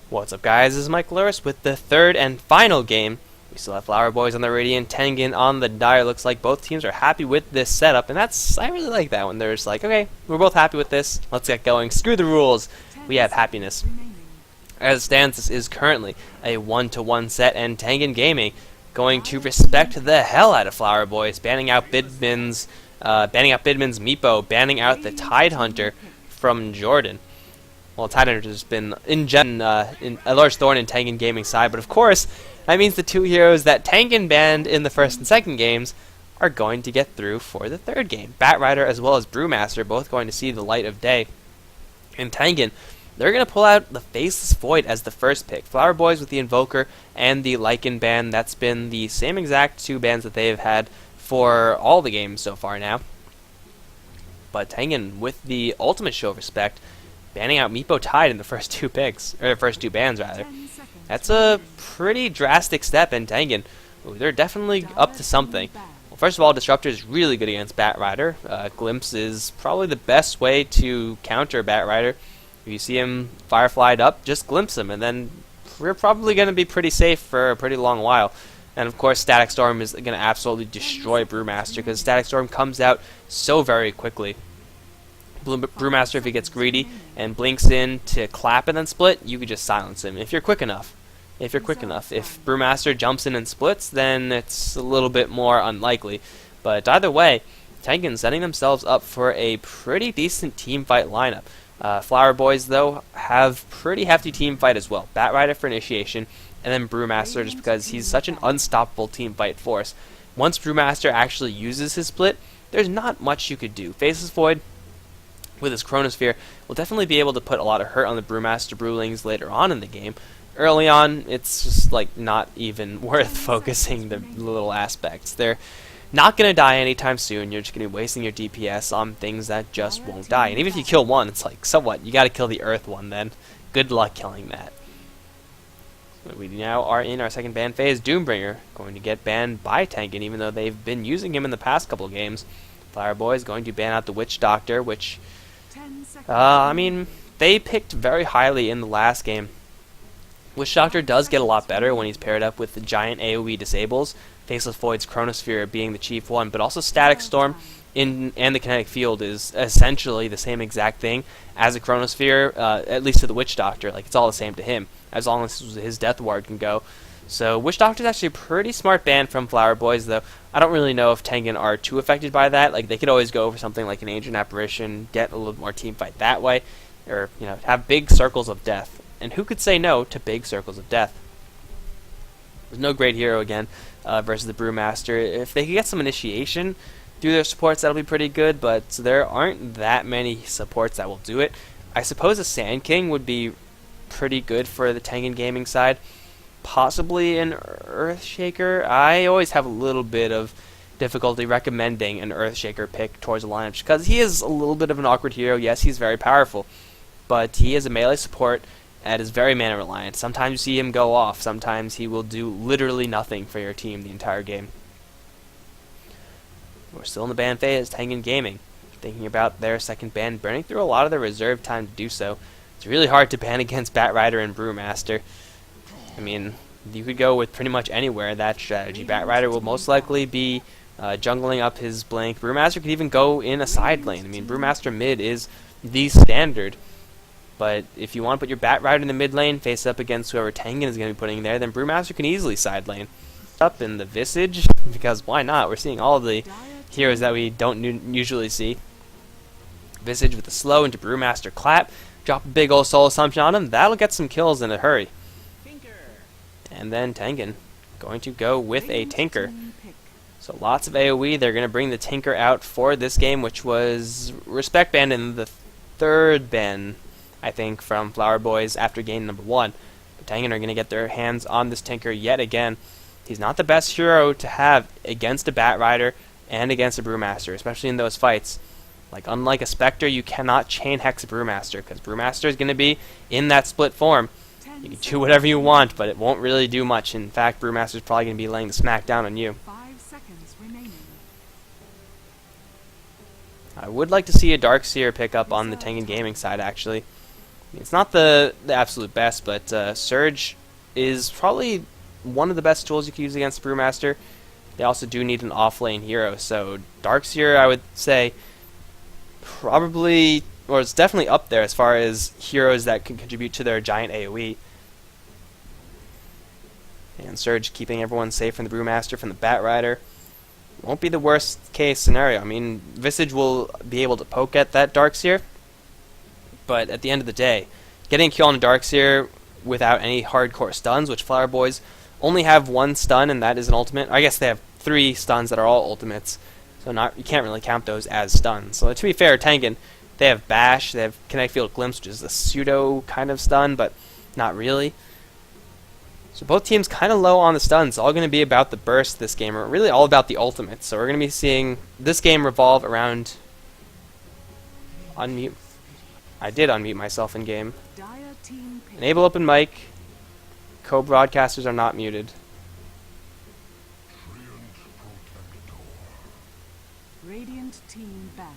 What's up, guys? This is Mike Luris with the third and final game. We still have Flower Boys on the Radiant, Tengen on the Dire. Looks like both teams are happy with this setup, and I really like that when there's like, okay, we're both happy with this. Let's get going. Screw the rules. We have happiness. As it stands, this is currently a 1-to-1 set, and Tengen Gaming going to respect the hell out of Flower Boys, banning out Bidman's Meepo, banning out the Tidehunter from Jordan. Well, Tidehunter has been a large thorn in Tengen Gaming's side, but of course, that means the two heroes that Tengen banned in the first and second games are going to get through for the third game. Batrider as well as Brewmaster both going to see the light of day. In Tengen, they're going to pull out the Faceless Void as the first pick. Flower Boys with the Invoker and the Lycan ban. That's been the same exact two bans that they've had for all the games so far now. But Tengen with the ultimate show of respect, banning out Meepo Tide in the first two picks, or first two bans rather. That's a pretty drastic step in Tengen. Ooh, they're definitely up to something. Well, first of all, Disruptor is really good against Batrider. Glimpse is probably the best way to counter Batrider. If you see him fireflied up, just glimpse him, and then we're probably going to be pretty safe for a pretty long while. And of course, Static Storm is going to absolutely destroy Brewmaster, because Static Storm comes out so very quickly. Brewmaster, if he gets greedy and blinks in to clap and then split, you could just silence him if you're quick enough. If Brewmaster jumps in and splits, then it's a little bit more unlikely. But either way, Tengen setting themselves up for a pretty decent team fight lineup. Flower Boys, though, have pretty hefty team fight as well. Batrider for initiation, and then Brewmaster just because he's such an unstoppable team fight force. Once Brewmaster actually uses his split, there's not much you could do. Faceless Void with his Chronosphere will definitely be able to put a lot of hurt on the Brewmaster Brewlings later on in the game. Early on, it's just like not even worth focusing the little aspects. They're not going to die anytime soon. You're just going to be wasting your DPS on things that just won't die. And even if you kill one, it's like, so what? You got to kill the Earth one then. Good luck killing that. We now are in our second ban phase. Doombringer going to get banned by Tengen, even though they've been using him in the past couple of games. Flower Boy is going to ban out the Witch Doctor, which I mean, they picked very highly in the last game. Witch Doctor does get a lot better when he's paired up with the giant AoE disables, Faceless Void's Chronosphere being the chief one, but also Static Storm and the Kinetic Field is essentially the same exact thing as a Chronosphere, at least to the Witch Doctor. Like, it's all the same to him, as long as his Death Ward can go. So Witch Doctor is actually a pretty smart ban from Flower Boys, though I don't really know if Tengen are too affected by that. Like, they could always go for something like an Ancient Apparition, get a little more team fight that way, or have big circles of death. And who could say no to big circles of death? There's no great hero again versus the Brewmaster. If they could get some initiation through their supports, that'll be pretty good. But there aren't that many supports that will do it. I suppose a Sand King would be pretty good for the Tengen Gaming side. Possibly an Earthshaker. I always have a little bit of difficulty recommending an Earthshaker pick towards the lineup because he is a little bit of an awkward hero. Yes, he's very powerful, but he is a melee support that is very mana reliant. Sometimes you see him go off. Sometimes he will do literally nothing for your team the entire game. We're still in the ban phase. Tengen Gaming thinking about their second ban, burning through a lot of their reserve time to do so. It's really hard to ban against Batrider and Brewmaster. I mean, you could go with pretty much anywhere that strategy. Batrider will most likely be jungling up his blink. Brewmaster could even go in a side lane. I mean, Brewmaster mid is the standard. But if you want to put your Batrider in the mid lane, face up against whoever Tengen is going to be putting there, then Brewmaster can easily side lane. Up in the Visage, because why not? We're seeing all the heroes that we don't usually see. Visage with the slow into Brewmaster clap. Drop a big old soul assumption on him. That'll get some kills in a hurry. And then Tengen going to go with a Tinker. So lots of AoE. They're going to bring the Tinker out for this game, which was respect banned in the third ban, I think, from Flower Boys after game number 1. But Tengen are going to get their hands on this Tinker yet again. He's not the best hero to have against a Batrider and against a Brewmaster, especially in those fights. Like, unlike a Spectre, you cannot chain hex a Brewmaster, because Brewmaster is going to be in that split form. You can do whatever you want, but it won't really do much. In fact, Brewmaster is probably going to be laying the smack down on you. 5 seconds remaining. I would like to see a Darkseer pick up on the Tengen Gaming side, actually. It's not the absolute best, but Surge is probably one of the best tools you can use against Brewmaster. They also do need an off-lane hero, so Darkseer, I would say, probably, or it's definitely up there as far as heroes that can contribute to their giant AoE. And Surge keeping everyone safe from the Brewmaster, from the Batrider. Won't be the worst case scenario. I mean, Visage will be able to poke at that Darkseer, but at the end of the day, getting a kill on a Darkseer without any hardcore stuns, which Flower Boys only have one stun, and that is an ultimate. I guess they have 3 stuns that are all ultimates, so you can't really count those as stuns. So to be fair, Tengen, they have Bash, they have Kinetic Field Glimpse, which is a pseudo kind of stun, but not really. So both teams kind of low on the stuns. It's all going to be about the burst this game, or really all about the ultimates. So we're going to be seeing this game revolve around... Unmute. I did unmute myself in game. Enable open mic. Co-broadcasters are not muted. Radiant team ban.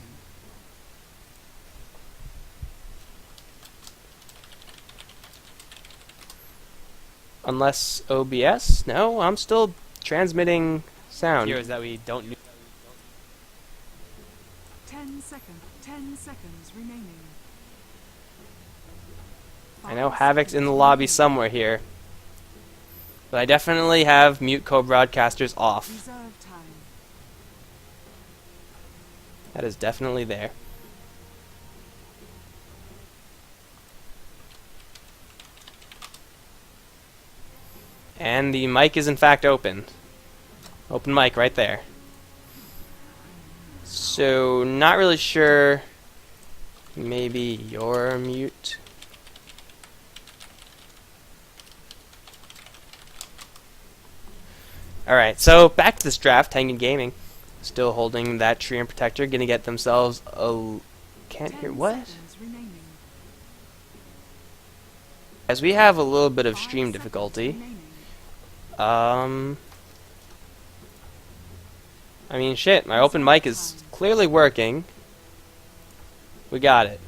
Unless OBS? No, I'm still transmitting sound. Here is that we don't... 10 seconds remaining. I know Havoc's in the lobby somewhere here, but I definitely have mute co-broadcasters off. Reserve time. That is definitely there. And the mic is in fact open. Open mic right there. So, not really sure. Maybe you're mute. Alright, so back to this draft. Tengen Gaming still holding that Tree and Protector, gonna get themselves a... Can't hear... What? As we have a little bit of stream difficulty. I mean, shit, my open mic is clearly working. We got it.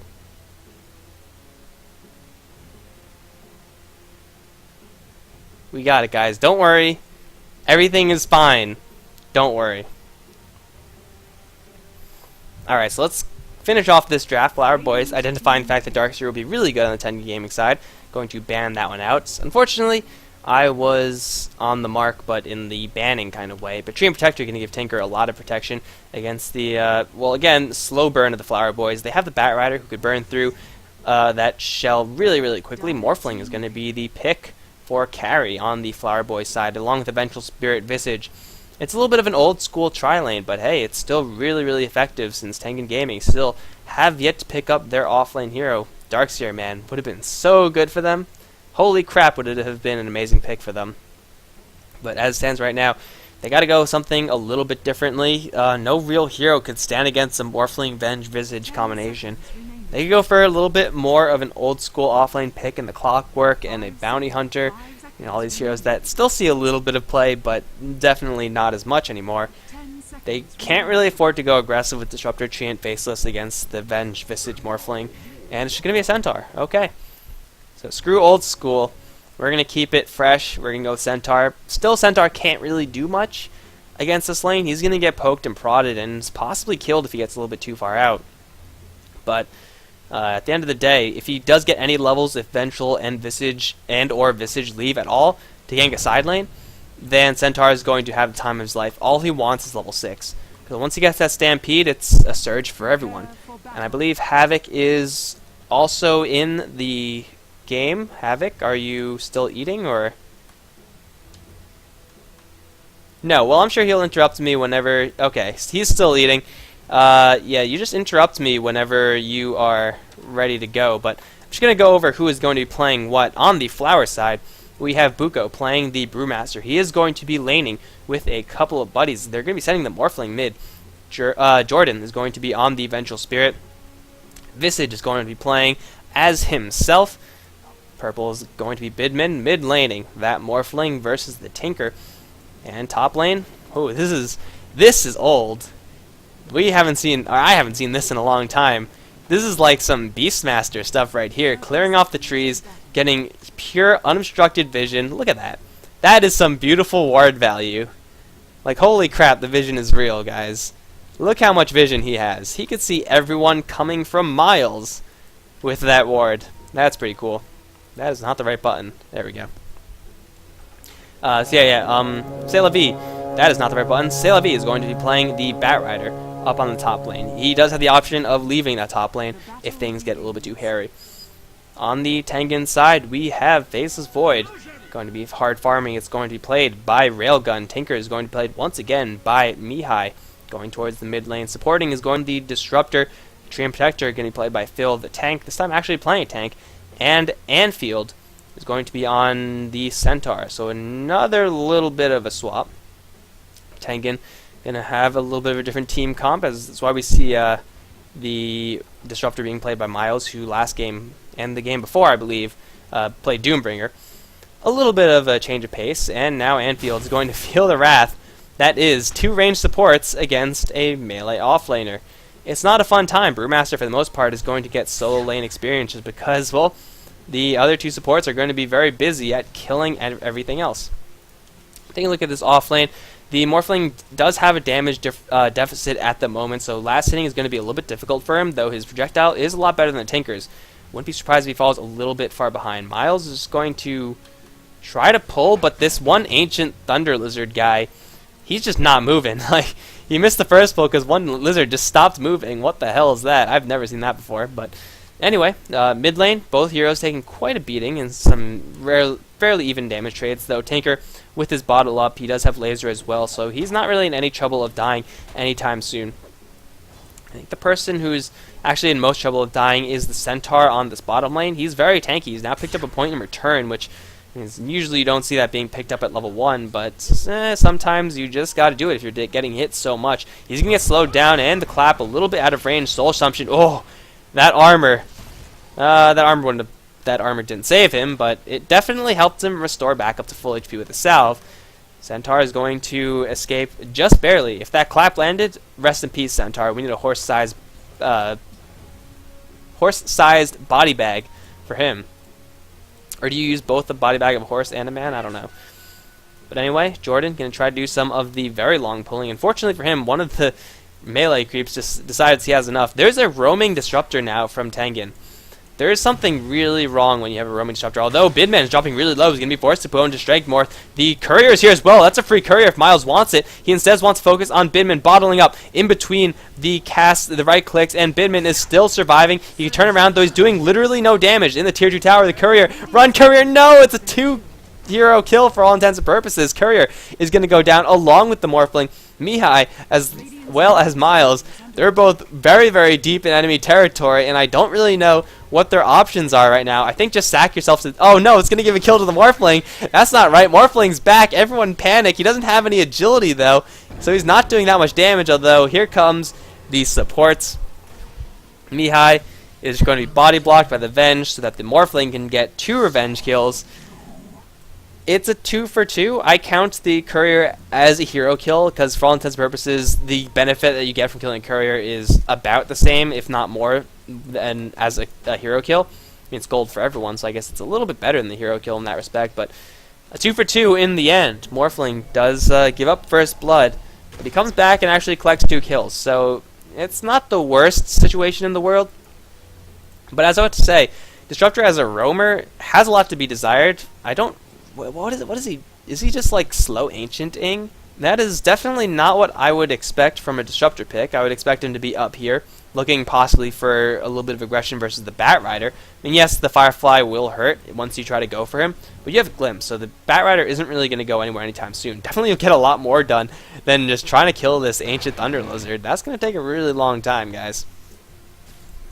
We got it, guys. Don't worry. Everything is fine. Don't worry. Alright, so let's finish off this draft. Flower Boys identifying the fact that Darkseer will be really good on the Tengen Gaming side. Going to ban that one out. Unfortunately, I was on the mark, but in the banning kind of way. But Tree and Protector are going to give Tinker a lot of protection against the, well, again, slow burn of the Flower Boys. They have the Batrider who could burn through that shell really, really quickly. Morphling is going to be the pick for carry on the Flower Boys side, along with the Vengeful Spirit Visage. It's a little bit of an old school tri-lane, but hey, it's still really, really effective since Tengen Gaming still have yet to pick up their offlane hero. Darkseer, man, would have been so good for them. Holy crap, would it have been an amazing pick for them. But as it stands right now, they got to go something a little bit differently. No real hero could stand against a Morphling Venge Visage combination. They could go for a little bit more of an old school offlane pick in the Clockwork and a Bounty Hunter. You know, all these heroes that still see a little bit of play, but definitely not as much anymore. They can't really afford to go aggressive with Disruptor, Tree, and Faceless against the Venge Visage Morphling. And it's just going to be a Centaur. Okay. So screw old school. We're going to keep it fresh. We're going to go with Centaur. Still, Centaur can't really do much against this lane. He's going to get poked and prodded and possibly killed if he gets a little bit too far out. But at the end of the day, if he does get any levels, if Vengeful and Visage or Visage leave at all to gank a side lane, then Centaur is going to have the time of his life. All he wants is level 6. Because once he gets that Stampede, it's a surge for everyone. And I believe Havoc is also in the game. Havoc, are you still eating, or? No, well, I'm sure he'll interrupt me whenever... Okay, he's still eating. Yeah, you just interrupt me whenever you are ready to go. But I'm just going to go over who is going to be playing what. On the Flower side, we have Buko playing the Brewmaster. He is going to be laning with a couple of buddies. They're going to be sending the Morphling mid. Jordan is going to be on the Vengeful Spirit. Visage is going to be playing as himself. Purple is going to be mid laning that Morphling versus the Tinker. And top lane, oh, this is old. We haven't seen, or I haven't seen this in a long time. This is like some Beastmaster stuff right here. Clearing off the trees, getting pure unobstructed vision. Look at that. That is some beautiful ward value. Like, holy crap, the vision is real, guys. Look how much vision he has. He could see everyone coming from miles with that ward. That's pretty cool. That is not the right button. There we go. C'est la vie. That is not the right button. C'est la vie is going to be playing the Batrider up on the top lane. He does have the option of leaving that top lane if things get a little bit too hairy. On the Tengen side, we have Faceless Void. Going to be hard farming. It's going to be played by Railgun. Tinker is going to be played once again by Mihai. Going towards the mid lane. Supporting is going to be Disruptor. Tree and Protector going to be played by Phil the tank. This time actually playing a tank. And Anfield is going to be on the Centaur. So another little bit of a swap. Tengen going to have a little bit of a different team comp. That's why we see the Disruptor being played by Miles, who last game and the game before, I believe, played Doombringer. A little bit of a change of pace, and now Anfield is going to feel the wrath. That is 2 ranged supports against a melee offlaner. It's not a fun time. Brewmaster, for the most part, is going to get solo lane experience just because, well, the other 2 supports are going to be very busy at killing everything else. Taking a look at this offlane, the Morphling does have a damage deficit at the moment, so last hitting is going to be a little bit difficult for him, though his projectile is a lot better than the Tinker's. Wouldn't be surprised if he falls a little bit far behind. Miles is going to try to pull, but this one Ancient Thunder Lizard guy, he's just not moving. Like, he missed the first pull because one lizard just stopped moving. What the hell is that? I've never seen that before. But anyway, mid lane, both heroes taking quite a beating and some fairly even damage trades, though Tinker, with his bottle up, he does have laser as well, so he's not really in any trouble of dying anytime soon. I think the person who's actually in most trouble of dying is the Centaur on this bottom lane. He's very tanky. He's now picked up a point in return, which means usually you don't see that being picked up at level 1, but sometimes you just got to do it if you're getting hit so much. He's going to get slowed down, and the clap a little bit out of range. Soul Assumption. Oh, that armor. That armor didn't save him, but it definitely helped him restore back up to full HP with the salve. Centaur is going to escape just barely. If that clap landed, rest in peace, Centaur. We need a horse-sized body bag for him. Or do you use both the body bag of a horse and a man? I don't know. But anyway, Jordan going to try to do some of the very long pulling. Unfortunately for him, one of the melee creeps just decides he has enough. There's a roaming disruptor now from Tengen. There is something really wrong when you have a roaming disruptor. Although Bidman is dropping really low, he's going to be forced to put into Strength more. The courier is here as well. That's a free courier if Miles wants it. He instead wants to focus on Bidman bottling up in between the cast, the right clicks, and Bidman is still surviving. He can turn around, though he's doing literally no damage in the tier 2 tower. The courier, run courier, no! It's a 2-hero kill for all intents and purposes. Courier is going to go down along with the Morphling. Mihai, as well as Miles, they're both very, very deep in enemy territory, and I don't really know what their options are right now. I think just sack yourself to... Oh, no, it's going to give a kill to the Morphling. That's not right. Morphling's back. Everyone panic. He doesn't have any agility, though, so he's not doing that much damage, although here comes the supports. Mihai is going to be body blocked by the Venge so that the Morphling can get 2 revenge kills. It's a 2 for 2. I count the courier as a hero kill because for all intents and purposes, the benefit that you get from killing a courier is about the same, if not more, than as a hero kill. I mean, it's gold for everyone, so I guess it's a little bit better than the hero kill in that respect, but a 2 for 2 in the end. Morphling does give up first blood, but he comes back and actually collects 2 kills, so it's not the worst situation in the world. But as I was to say, Disruptor as a roamer has a lot to be desired. I don't... What is he? Is he just like slow ancient-ing? That is definitely not what I would expect from a Disruptor pick. I would expect him to be up here, looking possibly for a little bit of aggression versus the Batrider. I mean, yes, the Firefly will hurt once you try to go for him, but you have a glimpse, so the Batrider isn't really going to go anywhere anytime soon. Definitely you'll get a lot more done than just trying to kill this Ancient Thunder Lizard. That's going to take a really long time, guys.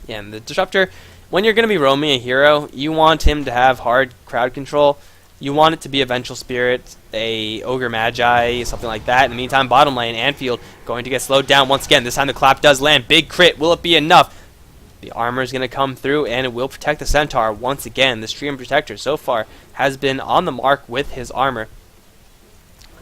Yeah, and the Disruptor, when you're going to be roaming a hero, you want him to have hard crowd control. You want it to be a Vengeful Spirit, a Ogre Magi, something like that. In the meantime, bottom lane, Anfield going to get slowed down once again. This time the clap does land. Big crit. Will it be enough? The armor is going to come through, and it will protect the Centaur once again. The Stream Protector so far has been on the mark with his armor.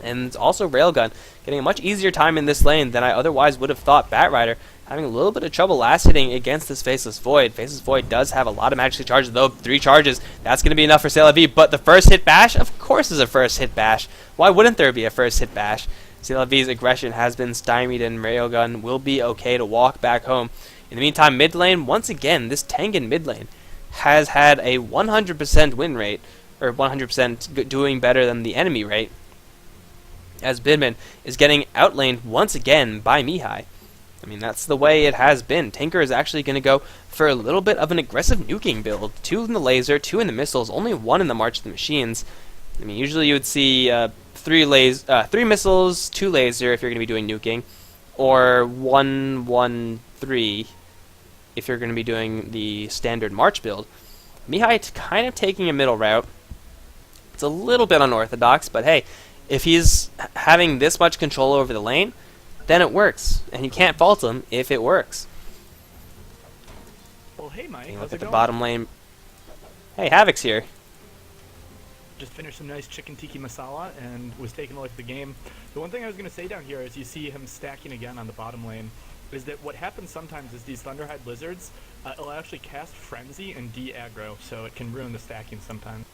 And also Railgun getting a much easier time in this lane than I otherwise would have thought. Batrider having a little bit of trouble last hitting against this Faceless Void. Faceless Void does have a lot of magic charges, though. 3 charges, that's going to be enough for C'est La Vie. But the first hit bash, of course, is a first hit bash. Why wouldn't there be a first hit bash? C'est La Vie's aggression has been stymied, and Railgun will be okay to walk back home. In the meantime, mid lane, once again, this Tengen mid lane has had a 100% win rate, or 100% doing better than the enemy rate, as Bidman is getting outlaned once again by Mihai. I mean, that's the way it has been. Tinker is actually going to go for a little bit of an aggressive nuking build. 2 in the laser, 2 in the missiles, only 1 in the March of the Machines. I mean, usually you would see 3 missiles, 2 laser if you're going to be doing nuking, or 1, 1, 3 if you're going to be doing the standard March build. Mihai kind of taking a middle route. It's a little bit unorthodox, but hey, if he's having this much control over the lane, then it works, and you can't fault him if it works. Well, hey Mike, how's Look it at the going? bottom lane. Hey, Havoc's here. Just finished some nice chicken tikka masala and was taking a look at the game. The one thing I was going to say down here is you see him stacking again on the bottom lane, is that what happens sometimes is these Thunderhide Lizards, it'll actually cast Frenzy and de-aggro, so it can ruin the stacking sometimes.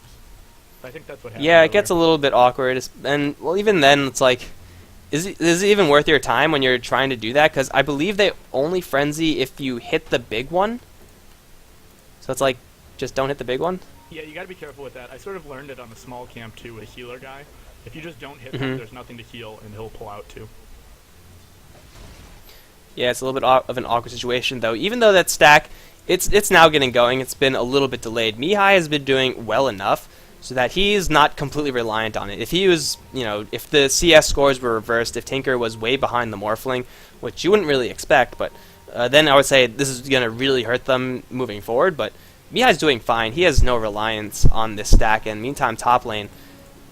I think that's what happens. Yeah, it gets a little bit awkward, and well, even then, it's like, is it even worth your time when you're trying to do that? Because I believe they only frenzy if you hit the big one. So it's like, just don't hit the big one. Yeah, you gotta be careful with that. I sort of learned it on the small camp too, with a healer guy. If you just don't hit him, there's nothing to heal, and he'll pull out too. Yeah, it's a little bit of an awkward situation, though. Even though that stack, it's now getting going. It's been a little bit delayed. Mihai has been doing well enough so that he's not completely reliant on it. If he was, if the CS scores were reversed, if Tinker was way behind the Morphling, which you wouldn't really expect, but then I would say this is going to really hurt them moving forward. But Mihai's doing fine. He has no reliance on this stack. And meantime, top lane,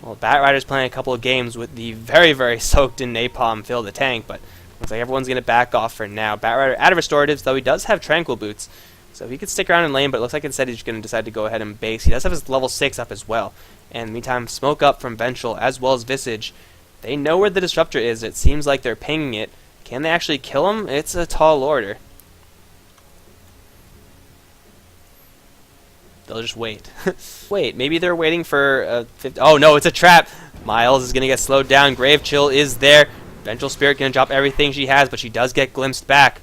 well, Batrider's playing a couple of games with the very, very soaked in napalm Fill the Tank, but looks like everyone's going to back off for now. Batrider out of restoratives, though he does have Tranquil Boots, so he could stick around in lane, but it looks like instead he's going to decide to go ahead and base. He does have his level 6 up as well. And meantime, smoke up from Vengeful as well as Visage. They know where the Disruptor is. It seems like they're pinging it. Can they actually kill him? It's a tall order. They'll just wait. Wait, maybe they're waiting for oh no, it's a trap! Miles is going to get slowed down. Grave Chill is there. Vengeful Spirit going to drop everything she has, but she does get glimpsed back.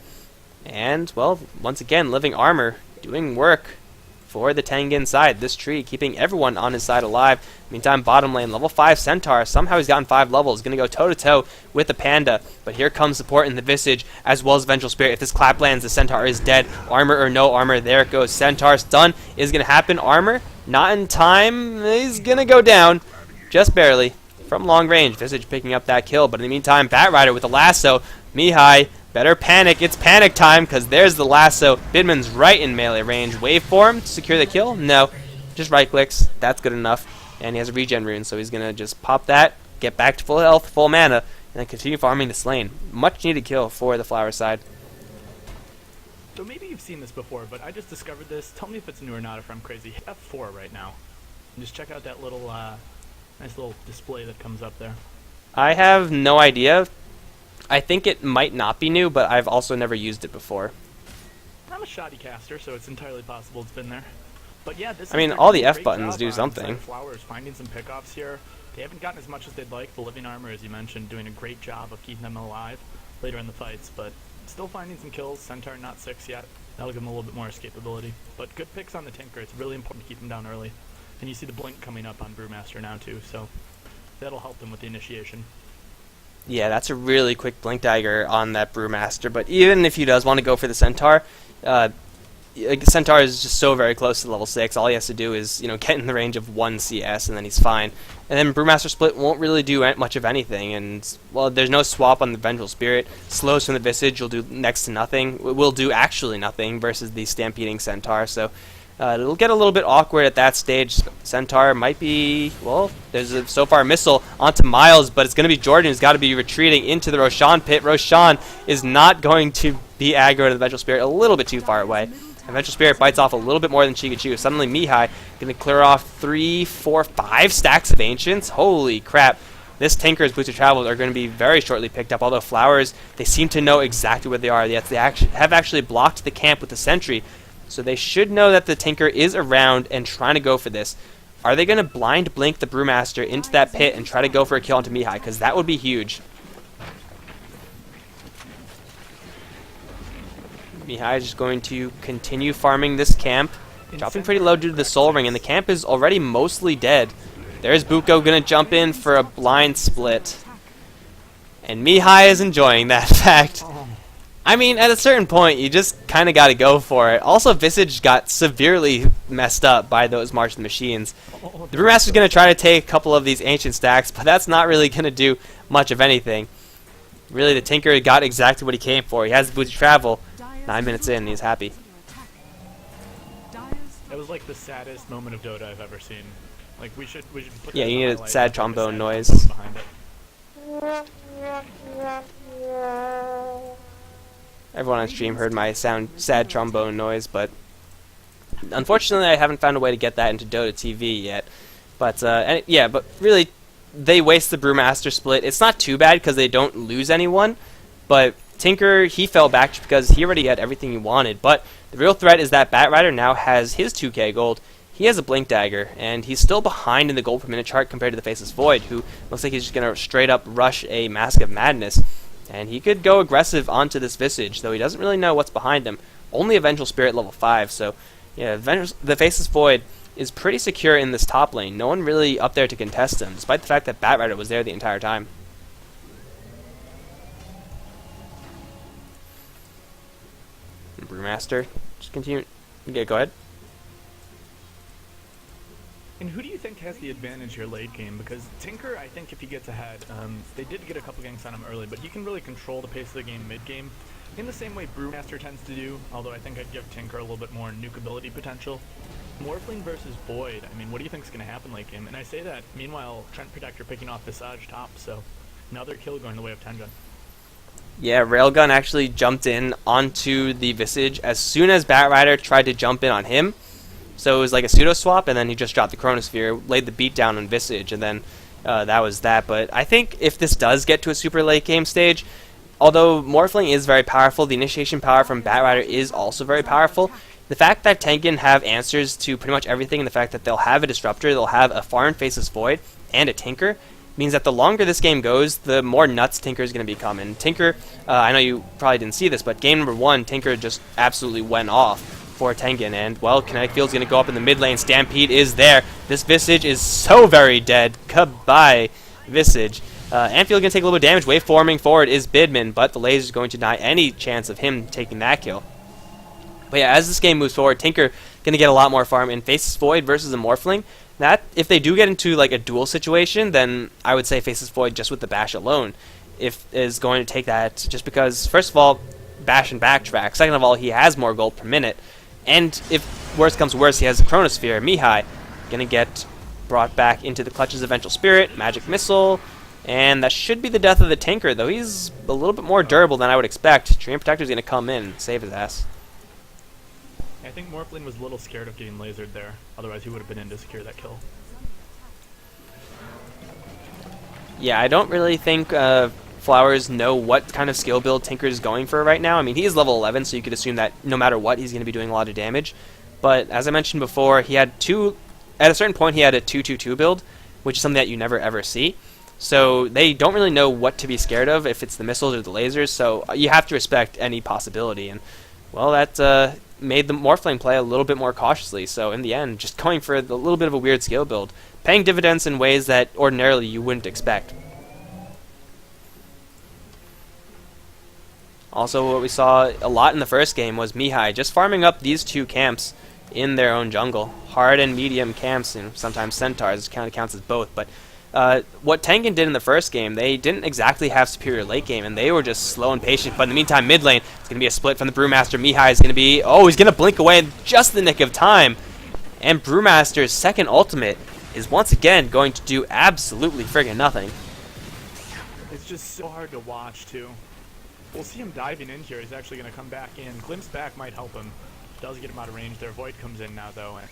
And, well, once again, Living Armor doing work for the Tengen side. This tree keeping everyone on his side alive. Meantime, bottom lane, level 5 Centaur. Somehow he's gotten 5 levels. Going to go toe-to-toe with the Panda. But here comes support in the Visage as well as Vengeful Spirit. If this clap lands, the Centaur is dead. Armor or no armor, there it goes. Centaur stun is going to happen. Armor, not in time. He's going to go down just barely from long range. Visage picking up that kill. But in the meantime, Batrider with the lasso. Mihai, better panic. It's panic time because there's the lasso. Bidman's right in melee range. Waveform to secure the kill? No. Just right clicks. That's good enough. And he has a regen rune, so he's going to just pop that, get back to full health, full mana, and then continue farming this lane. Much needed kill for the Flower side. So maybe you've seen this before, but I just discovered this. Tell me if it's new or not, if I'm crazy. Hit F4 right now. And just check out that little, nice little display that comes up there. I have no idea. I think it might not be new, but I've also never used it before. I'm a shoddy caster, so it's entirely possible it's been there. But yeah, this I mean, is all the doing a F great buttons job do on something. Side Flowers, finding some pickoffs here. They haven't gotten as much as they'd like. The Living Armor, as you mentioned, doing a great job of keeping them alive later in the fights, but still finding some kills. Centaur not 6 yet. That'll give them a little bit more escapability. But good picks on the Tinker. It's really important to keep them down early. And you see the blink coming up on Brewmaster now too, so that'll help them with the initiation. Yeah, that's a really quick blink dagger on that Brewmaster, but even if he does want to go for the Centaur, Centaur is just so very close to level 6. All he has to do is, get in the range of 1 CS, and then he's fine. And then Brewmaster Split won't really do much of anything, and, well, there's no swap on the Vengeful Spirit. Slows from the Visage will do next to nothing. It will do actually nothing versus the Stampeding Centaur, so it'll get a little bit awkward at that stage. Centaur might be, well, there's so far a missile onto Miles, but it's going to be Jordan who's got to be retreating into the Roshan pit. Roshan is not going to be aggro to the Vengeful Spirit, a little bit too far away. And Vengeful Spirit bites off a little bit more than she could chew. Suddenly Mihai going to clear off 3, 4, 5 stacks of Ancients. Holy crap. this Tinker's Boots of Travel are going to be very shortly picked up, although Flowers, they seem to know exactly where they are. Yet they have actually blocked the camp with the sentry, so they should know that the Tinker is around and trying to go for this. Are they going to blind blink the Brewmaster into that pit and try to go for a kill onto Mihai? Because that would be huge. Mihai is just going to continue farming this camp, dropping pretty low due to the Soul Ring, and the camp is already mostly dead. There's Buko going to jump in for a blind split. And Mihai is enjoying that fact. I mean, at a certain point, you just kind of got to go for it. Also, Visage got severely messed up by those Martian machines. The Brewmaster's going to try to take a couple of these ancient stacks, but that's not really going to do much of anything. Really, the Tinker got exactly what he came for. He has the Boots of Travel. 9 minutes in, and he's happy. It was like the saddest moment of Dota I've ever seen. Like we should put Yeah, that you as need a highlight. sad Like, trombone sad noise. behind it. Everyone on stream heard my sad trombone noise, but unfortunately I haven't found a way to get that into Dota TV yet. But yeah, but really, they waste the Brewmaster split. It's not too bad because they don't lose anyone, but Tinker, he fell back just because he already had everything he wanted. But the real threat is that Batrider now has his 2k gold. He has a Blink Dagger, and he's still behind in the gold per minute chart compared to the Faceless Void, who looks like he's just going to straight up rush a Mask of Madness. And he could go aggressive onto this Visage, though he doesn't really know what's behind him. Only a Vengeful Spirit level 5, so yeah, the Faceless Void is pretty secure in this top lane. No one really up there to contest him, despite the fact that Batrider was there the entire time. Brewmaster, just continue. Okay, go ahead. And who do you think has the advantage here late game? Because Tinker, I think if he gets ahead, they did get a couple ganks on him early, but he can really control the pace of the game mid game in the same way Brewmaster tends to do, although I think I'd give Tinker a little bit more nukeability potential. Morphling versus Void, I mean, what do you think is going to happen late game? And I say that, meanwhile, Trent Protector picking off Visage top, so another kill going the way of Tengen. Yeah, Railgun actually jumped in onto the Visage as soon as Batrider tried to jump in on him. So it was like a pseudo swap, and then he just dropped the Chronosphere, laid the beat down on Visage, and then that was that. But I think if this does get to a super late game stage, although Morphling is very powerful, the initiation power from Batrider is also very powerful. The fact that Tengen have answers to pretty much everything, and the fact that they'll have a Disruptor, they'll have a Foreign Faceless Void, and a Tinker, means that the longer this game goes, the more nuts Tinker is going to become. And Tinker, I know you probably didn't see this, but game number 1, Tinker just absolutely went off for Tengen. And, well, Kinetic Field's going to go up in the mid lane. Stampede is there. This Visage is so very dead. Goodbye, Visage. Anfield going to take a little bit of damage. Wave forming forward is Bidman, but the laser is going to deny any chance of him taking that kill. But yeah, as this game moves forward, Tinker going to get a lot more farm. And Faceless Void versus a Morphling, that, if they do get into like a duel situation, then I would say Faceless Void just with the Bash alone is going to take that, just because, first of all, Bash and backtrack. Second of all, he has more gold per minute. And if worse comes to worse, he has a Chronosphere. Mihai going to get brought back into the clutches of Vengeful Spirit, Magic Missile, and that should be the death of the Tinker, though he's a little bit more durable than I would expect. Treant Protector is going to come in and save his ass. I think Morphling was a little scared of getting lasered there, otherwise he would have been in to secure that kill. Yeah, I don't really think Flowers know what kind of skill build Tinker is going for right now. I mean, he is level 11, so you could assume that no matter what, he's going to be doing a lot of damage. But as I mentioned before, he had at a certain point, he had a 2-2-2 build, which is something that you never ever see. So they don't really know what to be scared of, if it's the missiles or the lasers, so you have to respect any possibility. And, well, that made the Morphling play a little bit more cautiously. So in the end, just going for a little bit of a weird skill build, paying dividends in ways that ordinarily you wouldn't expect. Also, what we saw a lot in the first game was Mihai just farming up these two camps in their own jungle. Hard and medium camps, and sometimes centaurs, kind of counts as both. But what Tengen did in the first game, they didn't exactly have superior late game, and they were just slow and patient. But in the meantime, mid lane, it's going to be a split from the Brewmaster. Mihai is going to be, oh, he's going to blink away in just the nick of time. And Brewmaster's second ultimate is once again going to do absolutely friggin' nothing. It's just so hard to watch, too. We'll see him diving in here. He's actually going to come back in. Glimpse back might help him. Does get him out of range there. Void comes in now, though, and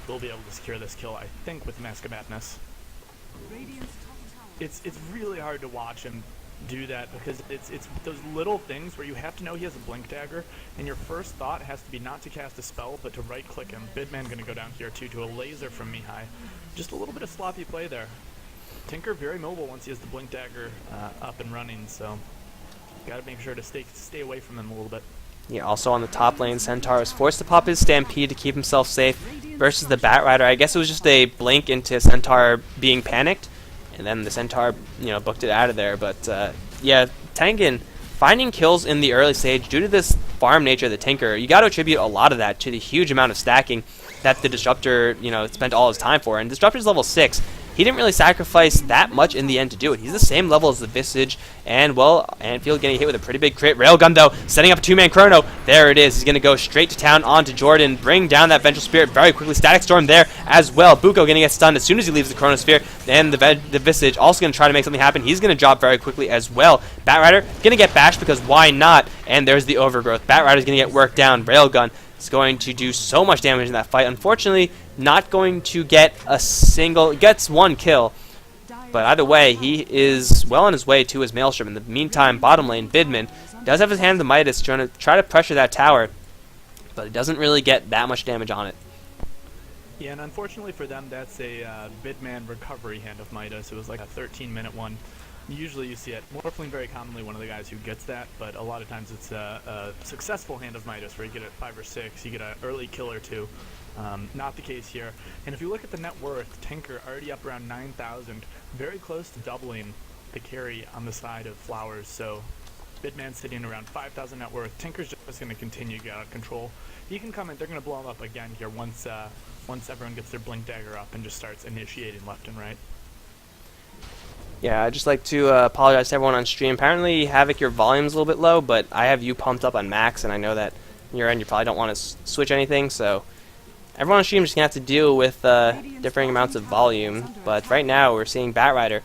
we'll be able to secure this kill, I think, with Mask of Madness. Radiant's top tower it's really hard to watch him do that because it's those little things where you have to know he has a blink dagger, and your first thought has to be not to cast a spell, but to right-click him. Bidman gonna go down here too to a laser from Mihai. Just a little bit of sloppy play there. Tinker very mobile once he has the blink dagger up and running, so gotta make sure to stay away from him a little bit. Yeah, also on the top lane, Centaur is forced to pop his Stampede to keep himself safe versus the Batrider. I guess it was just a blink into Centaur being panicked, and then the Centaur, booked it out of there. But yeah, Tengen finding kills in the early stage due to this farm nature of the Tinker. You got to attribute a lot of that to the huge amount of stacking that the Disruptor, spent all his time for. And Disruptor's level 6. He didn't really sacrifice that much in the end to do it. He's the same level as the Visage, and, well, Anfield getting hit with a pretty big crit. Railgun, though, setting up a two-man chrono. There it is. He's going to go straight to town onto Jordan, bring down that Vengeful Spirit very quickly. Static Storm there as well. Buko going to get stunned as soon as he leaves the Chronosphere, and the Visage also going to try to make something happen. He's going to drop very quickly as well. Batrider going to get bashed because why not? And there's the Overgrowth. Batrider's going to get worked down. Railgun is going to do so much damage in that fight. Unfortunately, not going to get a single, gets one kill, but either way, he is well on his way to his Maelstrom. In the meantime, bottom lane, Bidman does have his hand on the Midas, trying to pressure that tower, but it doesn't really get that much damage on it. Yeah, and unfortunately for them, that's a Bidman recovery hand of Midas. It was like a 13-minute one. Usually you see it. Morphling very commonly one of the guys who gets that, but a lot of times it's a successful hand of Midas where you get a 5 or 6, you get an early kill or 2. Not the case here. And if you look at the net worth, Tinker already up around 9,000, very close to doubling the carry on the side of Flowers. So Bidman sitting around 5,000 net worth. Tinker's just going to continue to get out of control. He can come in. They're going to blow him up again here once everyone gets their blink dagger up and just starts initiating left and right. Yeah, I'd just like to apologize to everyone on stream. Apparently, Havoc, your volume's a little bit low, but I have you pumped up on max, and I know that on your end you probably don't want to switch anything, so everyone on stream is just going to have to deal with differing amounts of volume. But right now, we're seeing Batrider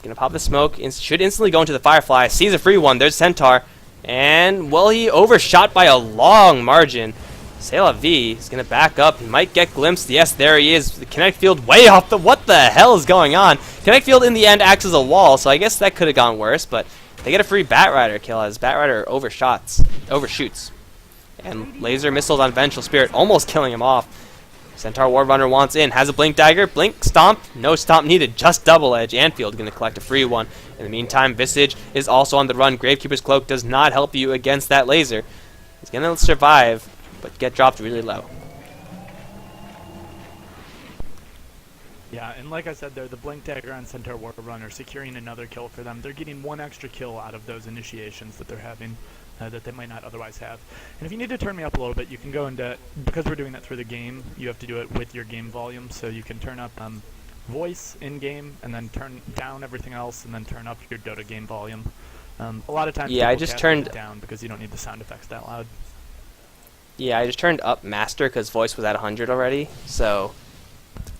going to pop the smoke, should instantly go into the Firefly, sees a free one, there's Centaur, and, well, he overshot by a long margin. C'est la vie is going to back up. He might get glimpsed. Yes, there he is. The kinetic field way off the... What the hell is going on? Kinetic field in the end acts as a wall, so I guess that could have gone worse, but they get a free Batrider kill as Batrider overshoots. And laser missiles on Vengeful Spirit, almost killing him off. Centaur War Runner wants in, has a blink dagger, blink, stomp, no stomp needed, just double edge. Anfield going to collect a free one. In the meantime, Visage is also on the run. Gravekeeper's Cloak does not help you against that laser. He's going to survive, but get dropped really low. Yeah, and like I said there, the blink dagger on Centaur War Runner securing another kill for them. They're getting one extra kill out of those initiations that they're having that they might not otherwise have. And if you need to turn me up a little bit, you can go into, because we're doing that through the game, you have to do it with your game volume, so you can turn up voice in-game, and then turn down everything else, and then turn up your Dota game volume. A lot of times yeah, I people just cast turned it down because you don't need the sound effects that loud. Yeah, I just turned up Master because voice was at 100 already, so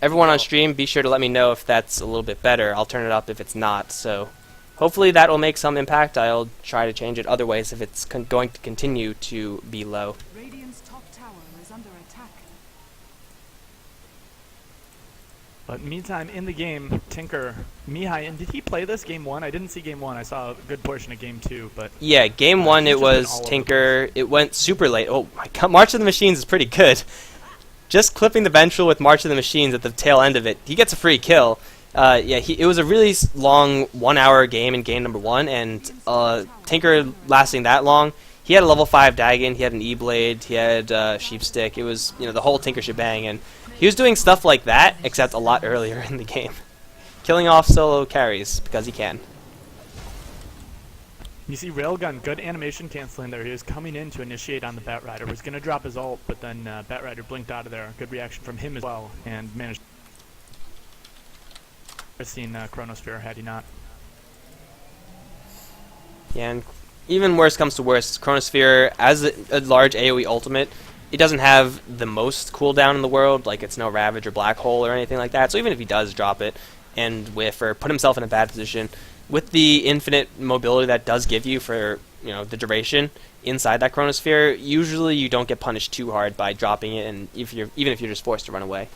everyone on stream, be sure to let me know if that's a little bit better. I'll turn it up if it's not, so hopefully that will make some impact. I'll try to change it other ways if it's going to continue to be low. Radiant's top tower is under attack. But meantime, in the game, Tinker, Mihai, and did he play this game 1? I didn't see game 1. I saw a good portion of game 2, but Yeah, game 1 it was Tinker. It went super late. Oh my god, March of the Machines is pretty good. Just clipping the Vengeful with March of the Machines at the tail end of it, he gets a free kill. Yeah, it was a really long 1 hour game in game number 1, and Tinker lasting that long. He had a level 5 Dagon, he had an E-Blade, he had Sheepstick. It was, the whole Tinker shebang, and he was doing stuff like that, except a lot earlier in the game. Killing off solo carries, because he can. you see Railgun, good animation canceling there. He was coming in to initiate on the Batrider. Was going to drop his ult, but then Batrider blinked out of there. Good reaction from him as well, and managed to seen Chronosphere had he not. Yeah, and even worse comes to worse, Chronosphere, as a large AoE ultimate, it doesn't have the most cooldown in the world, like it's no Ravage or Black Hole or anything like that, so even if he does drop it and whiff or put himself in a bad position, with the infinite mobility that does give you for the duration inside that Chronosphere, usually you don't get punished too hard by dropping it, and even if you're just forced to run away.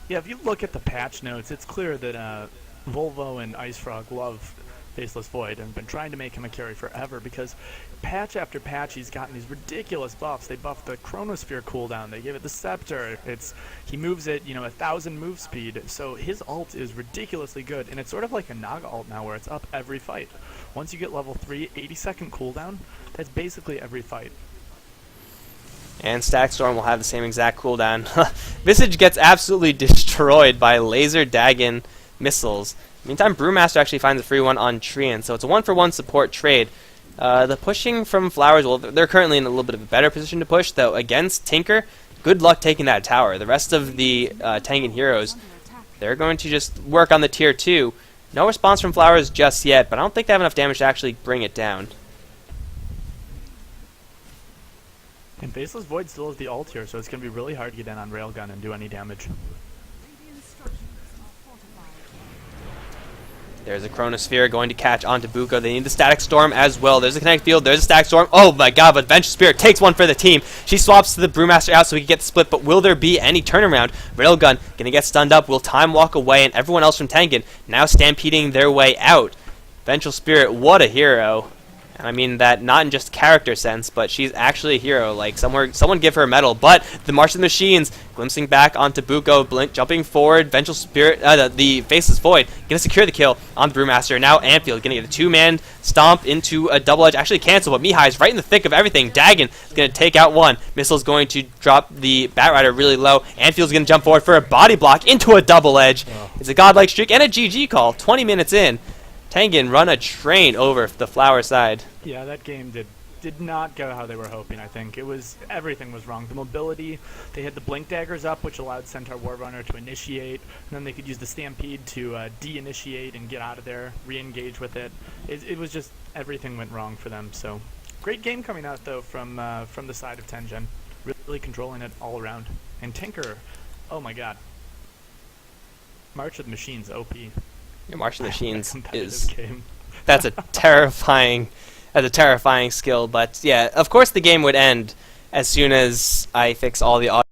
Yeah, if you look at the patch notes, it's clear that Volvo and Ice Frog love Faceless Void and have been trying to make him a carry forever because patch after patch he's gotten these ridiculous buffs. They buffed the Chronosphere cooldown, they gave it the Scepter, he moves it, 1,000 move speed, so his ult is ridiculously good, and it's sort of like a Naga ult now where it's up every fight. Once you get level 3, 80-second cooldown, that's basically every fight. And Static Storm will have the same exact cooldown. Visage gets absolutely destroyed by Laser Dagon missiles. Meantime, Brewmaster actually finds a free one on Treant, so it's a 1-for-1 support trade. The pushing from Flowers, well, they're currently in a little bit of a better position to push, though against Tinker, good luck taking that tower. The rest of the Tengen heroes, they're going to just work on the tier 2. No response from Flowers just yet, but I don't think they have enough damage to actually bring it down. And Faceless Void still has the ult here, so it's going to be really hard to get in on Railgun and do any damage. Radiant structures are fortified. There's a Chronosphere going to catch onto Buko. They need the Static Storm as well. There's a Kinetic Field. There's a Static Storm. Oh my god, but Vengeful Spirit takes one for the team. She swaps to the Brewmaster out so we can get the split, but will there be any turnaround? Railgun going to get stunned up. Will Time walk away? And everyone else from Tengen now stampeding their way out. Vengeful Spirit, what a hero. And I mean that not in just character sense, but she's actually a hero. Like, someone give her a medal. But the March of the Machines, glimpsing back onto Buko, Blink, jumping forward, Vengeful Spirit, the Faceless Void, gonna secure the kill on the Brewmaster. Now Amphield gonna get a 2-man stomp into a double edge, actually cancel, but Mihai's right in the thick of everything. Dagon is gonna take out one. Missile's going to drop the Batrider really low. Anfield's gonna jump forward for a body block into a double edge. Oh. It's a godlike streak and a GG call. 20 minutes in. Tengen run a train over the Flower side. Yeah, that game did not go how they were hoping, I think. Everything was wrong. The mobility, they had the Blink Daggers up, which allowed Centaur Warrunner to initiate, and then they could use the Stampede to de-initiate and get out of there, re-engage with it. It was just, everything went wrong for them, so. Great game coming out, though, from the side of Tengen. Really controlling it all around. And Tinker, oh my god. March of the Machines, OP. Yeah, March of the Machines is game. That's a terrifying skill, but yeah, of course the game would end as soon as I fix all the audio.